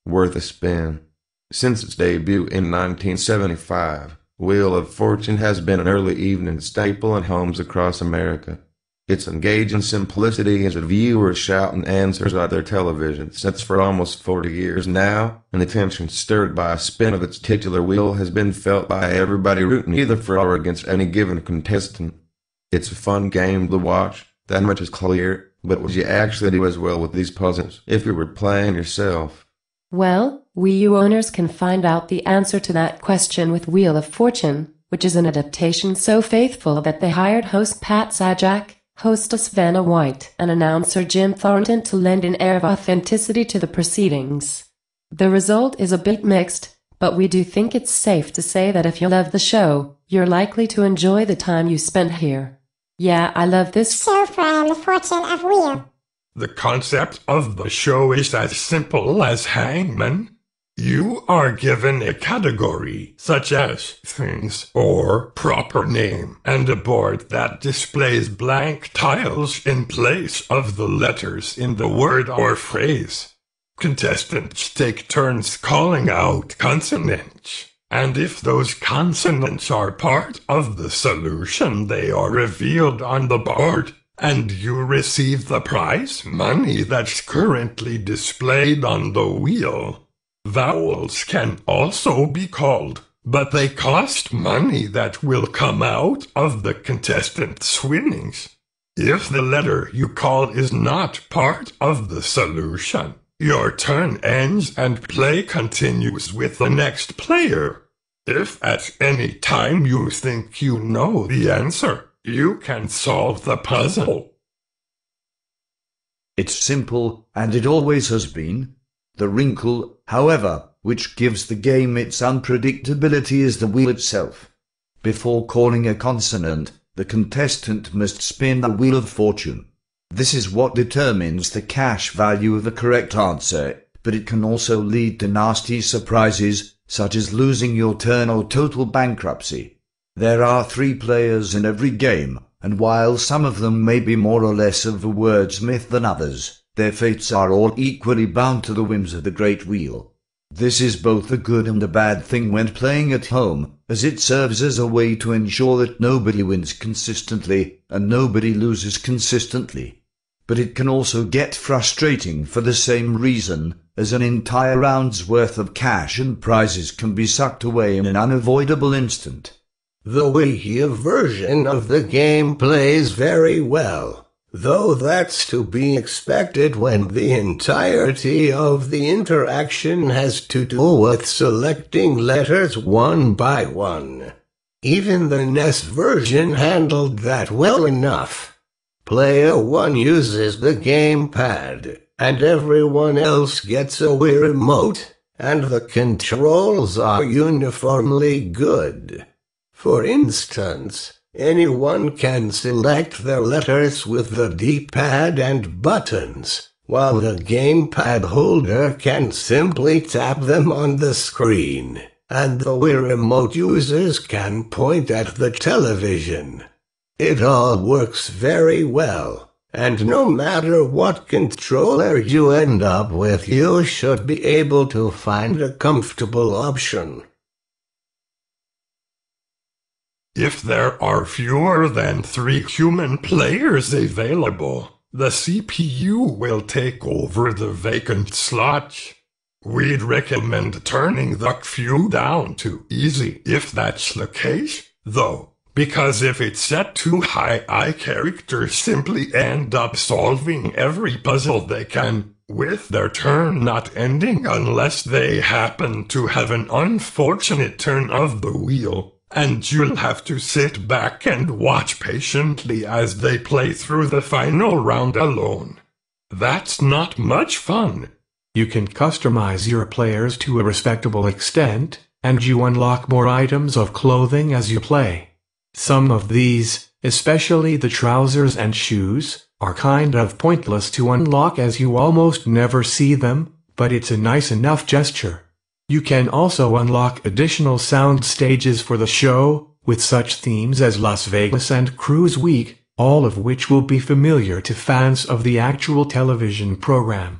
worth a spin. Since its debut in 1975, Wheel of Fortune has been an early evening staple in homes across America. Its engaging simplicity as a viewer shouting answers at their television sets for almost 40 years now, and the tension stirred by a spin of its titular wheel has been felt by everybody rooting either for or against any given contestant. It's a fun game to watch, that much is clear, but would you actually do as well with these puzzles if you were playing yourself? Well, Wii U owners can find out the answer to that question with Wheel of Fortune, which is an adaptation so faithful that they hired host Pat Sajak, hostess Vanna White, and announcer Jim Thornton to lend an air of authenticity to the proceedings. The result is a bit mixed, but we do think it's safe to say that if you love the show, you're likely to enjoy the time you spend here. Yeah, I love this show for the fortune of Wheel. The concept of the show is as simple as hangman. You are given a category, such as things or proper name, and a board that displays blank tiles in place of the letters in the word or phrase. Contestants take turns calling out consonants, and if those consonants are part of the solution, they are revealed on the board, and you receive the prize money that's currently displayed on the wheel. Vowels can also be called, but they cost money that will come out of the contestant's winnings. If the letter you call is not part of the solution, your turn ends and play continues with the next player. If at any time you think you know the answer, you can solve the puzzle. It's simple, and it always has been. The wrinkle, however, which gives the game its unpredictability is the wheel itself. Before calling a consonant, the contestant must spin the Wheel of Fortune. This is what determines the cash value of the correct answer, but it can also lead to nasty surprises, such as losing your turn or total bankruptcy. There are 3 players in every game, and while some of them may be more or less of a wordsmith than others, their fates are all equally bound to the whims of the Great Wheel. This is both a good and a bad thing when playing at home, as it serves as a way to ensure that nobody wins consistently and nobody loses consistently. But it can also get frustrating for the same reason, as an entire round's worth of cash and prizes can be sucked away in an unavoidable instant. The Wii U version of the game plays very well, though that's to be expected when the entirety of the interaction has to do with selecting letters one by one. Even the NES version handled that well enough. Player 1 uses the gamepad, and everyone else gets a Wii remote, and the controls are uniformly good. For instance, anyone can select their letters with the D-pad and buttons, while the gamepad holder can simply tap them on the screen, and the Wii remote users can point at the television. It all works very well, and no matter what controller you end up with, you should be able to find a comfortable option. If there are fewer than 3 human players available, the CPU will take over the vacant slot. We'd recommend turning the queue down to easy if that's the case, though, because if it's set too high, characters simply end up solving every puzzle they can, with their turn not ending unless they happen to have an unfortunate turn of the wheel. And you'll have to sit back and watch patiently as they play through the final round alone. That's not much fun. You can customize your players to a respectable extent, and you unlock more items of clothing as you play. Some of these, especially the trousers and shoes, are kind of pointless to unlock as you almost never see them, but it's a nice enough gesture. You can also unlock additional sound stages for the show, with such themes as Las Vegas and Cruise Week, all of which will be familiar to fans of the actual television program.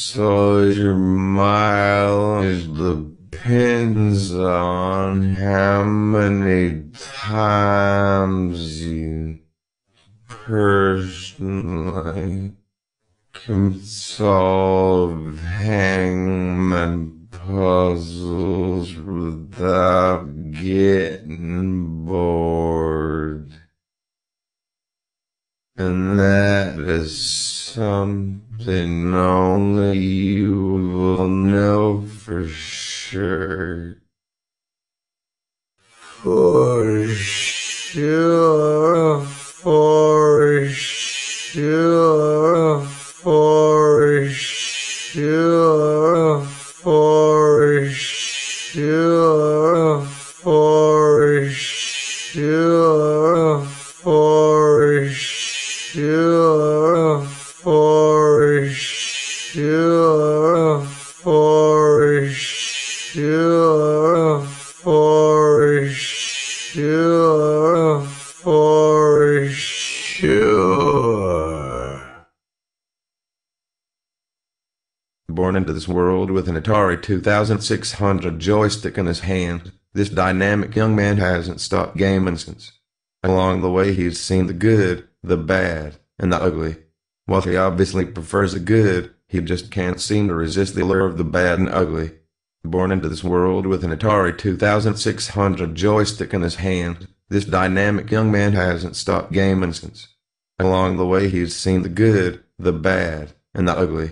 So your mileage depends on how many times you personally can solve hangman puzzles without getting bored. And that is something only you will know for sure. For sure, for sure, for sure, for sure, for sure, for sure, for sure, for sure, for sure, for sure. Born into this world with an Atari 2600 joystick in his hand, this dynamic young man hasn't stopped gaming since. Along the way he's seen the good, the bad, and the ugly. While he obviously prefers the good, he just can't seem to resist the allure of the bad and ugly. Born into this world with an Atari 2600 joystick in his hand, this dynamic young man hasn't stopped gaming since. Along the way he's seen the good, the bad, and the ugly.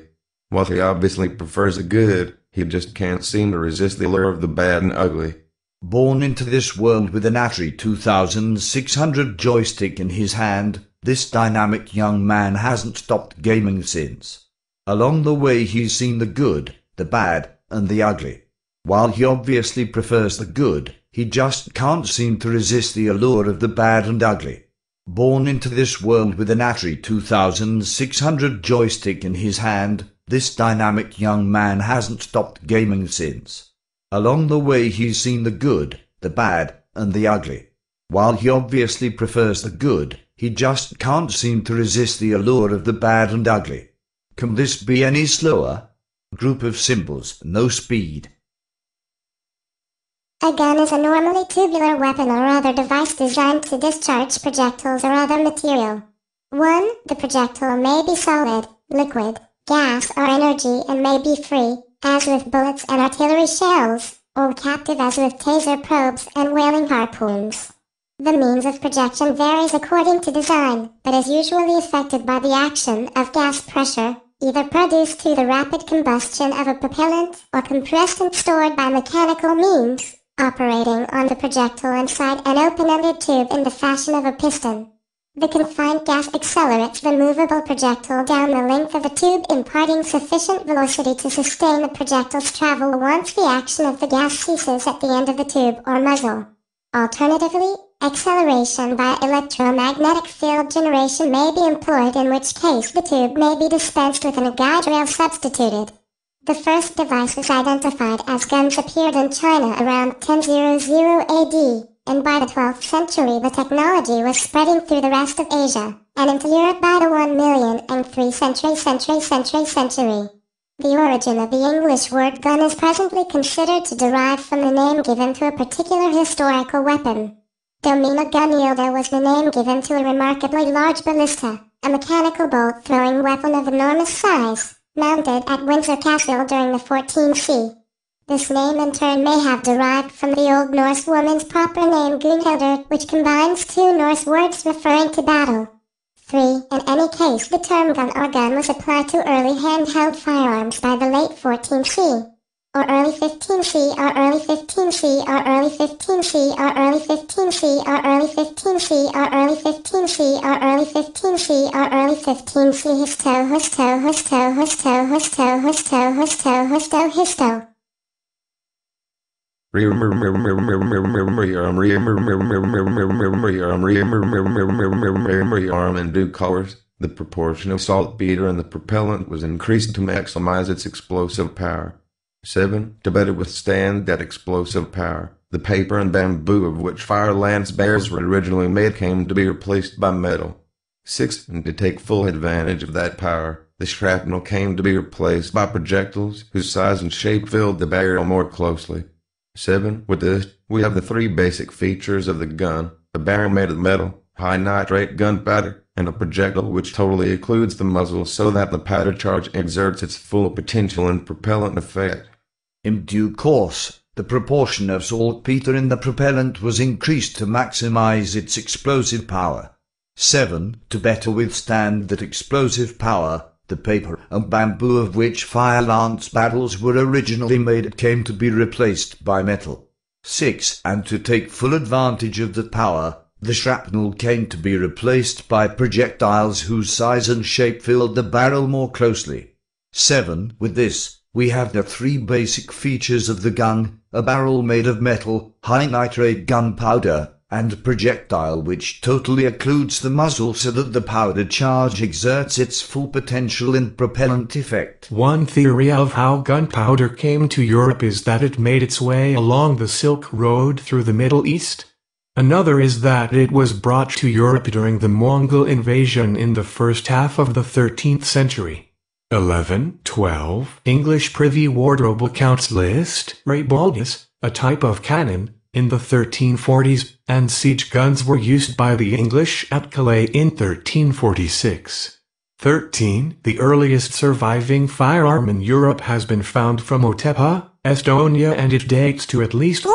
While he obviously prefers the good, he just can't seem to resist the allure of the bad and ugly. Born into this world with an Atari 2600 joystick in his hand, this dynamic young man hasn't stopped gaming since. Along the way he's seen the good, the bad, and the ugly. While he obviously prefers the good, he just can't seem to resist the allure of the bad and ugly. Born into this world with an Atari 2600 joystick in his hand, this dynamic young man hasn't stopped gaming since. Along the way he's seen the good, the bad, and the ugly. While he obviously prefers the good, he just can't seem to resist the allure of the bad and ugly. Can this be any slower? Group of symbols, no speed. A gun is a normally tubular weapon or other device designed to discharge projectiles or other material. 1. The projectile may be solid, liquid, gas, or energy and may be free, as with bullets and artillery shells, or captive as with taser probes and whaling harpoons. The means of projection varies according to design, but is usually affected by the action of gas pressure, either produced through the rapid combustion of a propellant or compressed and stored by mechanical means, operating on the projectile inside an open-ended tube in the fashion of a piston. The confined gas accelerates the movable projectile down the length of a tube, imparting sufficient velocity to sustain the projectile's travel once the action of the gas ceases at the end of the tube or muzzle. Alternatively, acceleration by electromagnetic field generation may be employed, in which case the tube may be dispensed with and a guide rail substituted. The first devices identified as guns appeared in China around 1000 AD. And by the 12th century the technology was spreading through the rest of Asia, and into Europe by the 1,003 century. The origin of the English word gun is presently considered to derive from the name given to a particular historical weapon. Domina Gunilda was the name given to a remarkably large ballista, a mechanical bolt-throwing weapon of enormous size, mounted at Windsor Castle during the 14th. This name in turn may have derived from the Old Norse woman's proper name Gunhildr, which combines two Norse words referring to battle. 3. In any case, the term gun or gun was applied to early handheld firearms by the late 14th or early 15th or early 15th or early 15th or early 15th or early 15th or early 15th or early 15th or early 15th histo. Arm in due course, the proportion of saltpeter in the propellant was increased to maximize its explosive power. 7. To better withstand that explosive power, the paper and bamboo of which fire lance bearers were originally made came to be replaced by metal. 6. And to take full advantage of that power, The shrapnel came to be replaced by projectiles whose size and shape filled the barrel more closely. 7. With this, we have the three basic features of the gun: a barrel made of metal, high nitrate gunpowder, and a projectile which totally occludes the muzzle so that the powder charge exerts its full potential and propellant effect. In due course, the proportion of saltpeter in the propellant was increased to maximize its explosive power. 7. To better withstand that explosive power, the paper and bamboo of which fire lance barrels were originally made came to be replaced by metal. 6. And to take full advantage of the power, the shrapnel came to be replaced by projectiles whose size and shape filled the barrel more closely. 7. With this, we have the three basic features of the gun: a barrel made of metal, high nitrate gunpowder, and a projectile which totally occludes the muzzle so that the powder charge exerts its full potential and propellant effect. One theory of how gunpowder came to Europe is that it made its way along the Silk Road through the Middle East. Another is that it was brought to Europe during the Mongol invasion in the first half of the 13th century. 11. 12. English Privy Wardrobe accounts list Raybalgus, a type of cannon, in the 1340s, and siege guns were used by the English at Calais in 1346. 13. The earliest surviving firearm in Europe has been found from Otepa, Estonia, and it dates to at least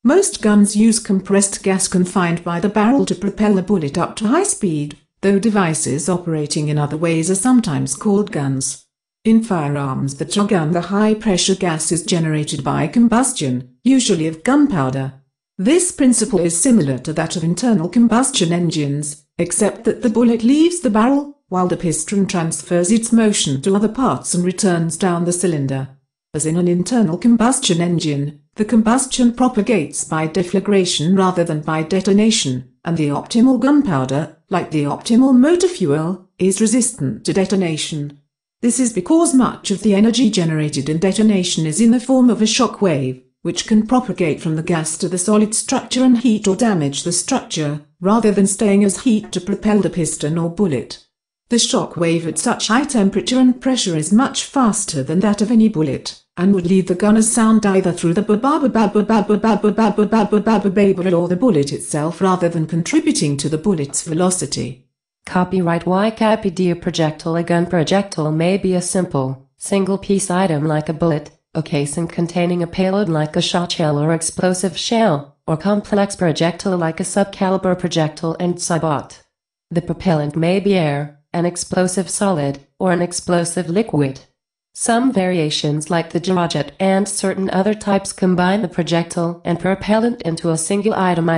Most guns use compressed gas confined by the barrel to propel a bullet up to high speed, though devices operating in other ways are sometimes called guns. In firearms that are gun, the high-pressure gas is generated by combustion, usually of gunpowder. This principle is similar to that of internal combustion engines, except that the bullet leaves the barrel, while the piston transfers its motion to other parts and returns down the cylinder. As in an internal combustion engine, the combustion propagates by deflagration rather than by detonation, and the optimal gunpowder, like the optimal motor fuel, is resistant to detonation. This is because much of the energy generated in detonation is in the form of a shock wave, which can propagate from the gas to the solid structure and heat or damage the structure, rather than staying as heat to propel the piston or bullet. The shock wave at such high temperature and pressure is much faster than that of any bullet, and would leave the gunner's sound either through the barrel or the bullet itself rather than contributing to the bullet's velocity. Copyright Wikipedia projectile. A gun projectile may be a simple, single-piece item like a bullet, a casing containing a payload like a shot shell or explosive shell, or complex projectile like a subcaliber projectile and sabot. The propellant may be air, an explosive solid, or an explosive liquid. Some variations like the Girajet and certain other types combine the projectile and propellant into a single item.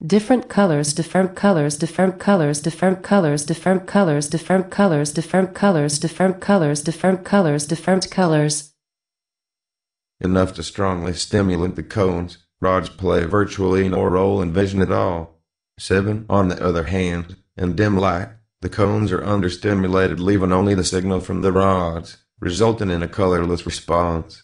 Different colors, different colors, different colors, different colors, different colors, different colors, different colors, different colors, different colors, different colors. Enough to strongly stimulate the cones. Rods play virtually no role in vision at all. 7. On the other hand, in dim light, the cones are understimulated, leaving only the signal from the rods, resulting in a colorless response.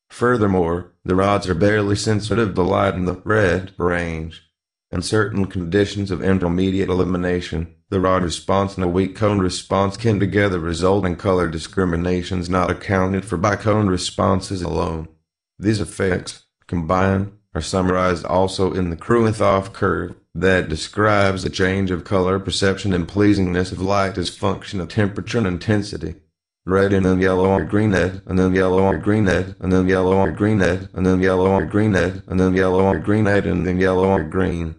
Furthermore, the rods are barely sensitive to light in the red range. In certain conditions of intermediate illumination, the rod response and a weak cone response can together result in color discriminations not accounted for by cone responses alone. These effects, combined, are summarized also in the Kruithoff curve that describes the change of color perception and pleasingness of light as function of temperature and intensity. Red and then yellow or green red, and then yellow or green red, and then yellow or green red, and then yellow or green red, and then yellow or green red, and then yellow or green.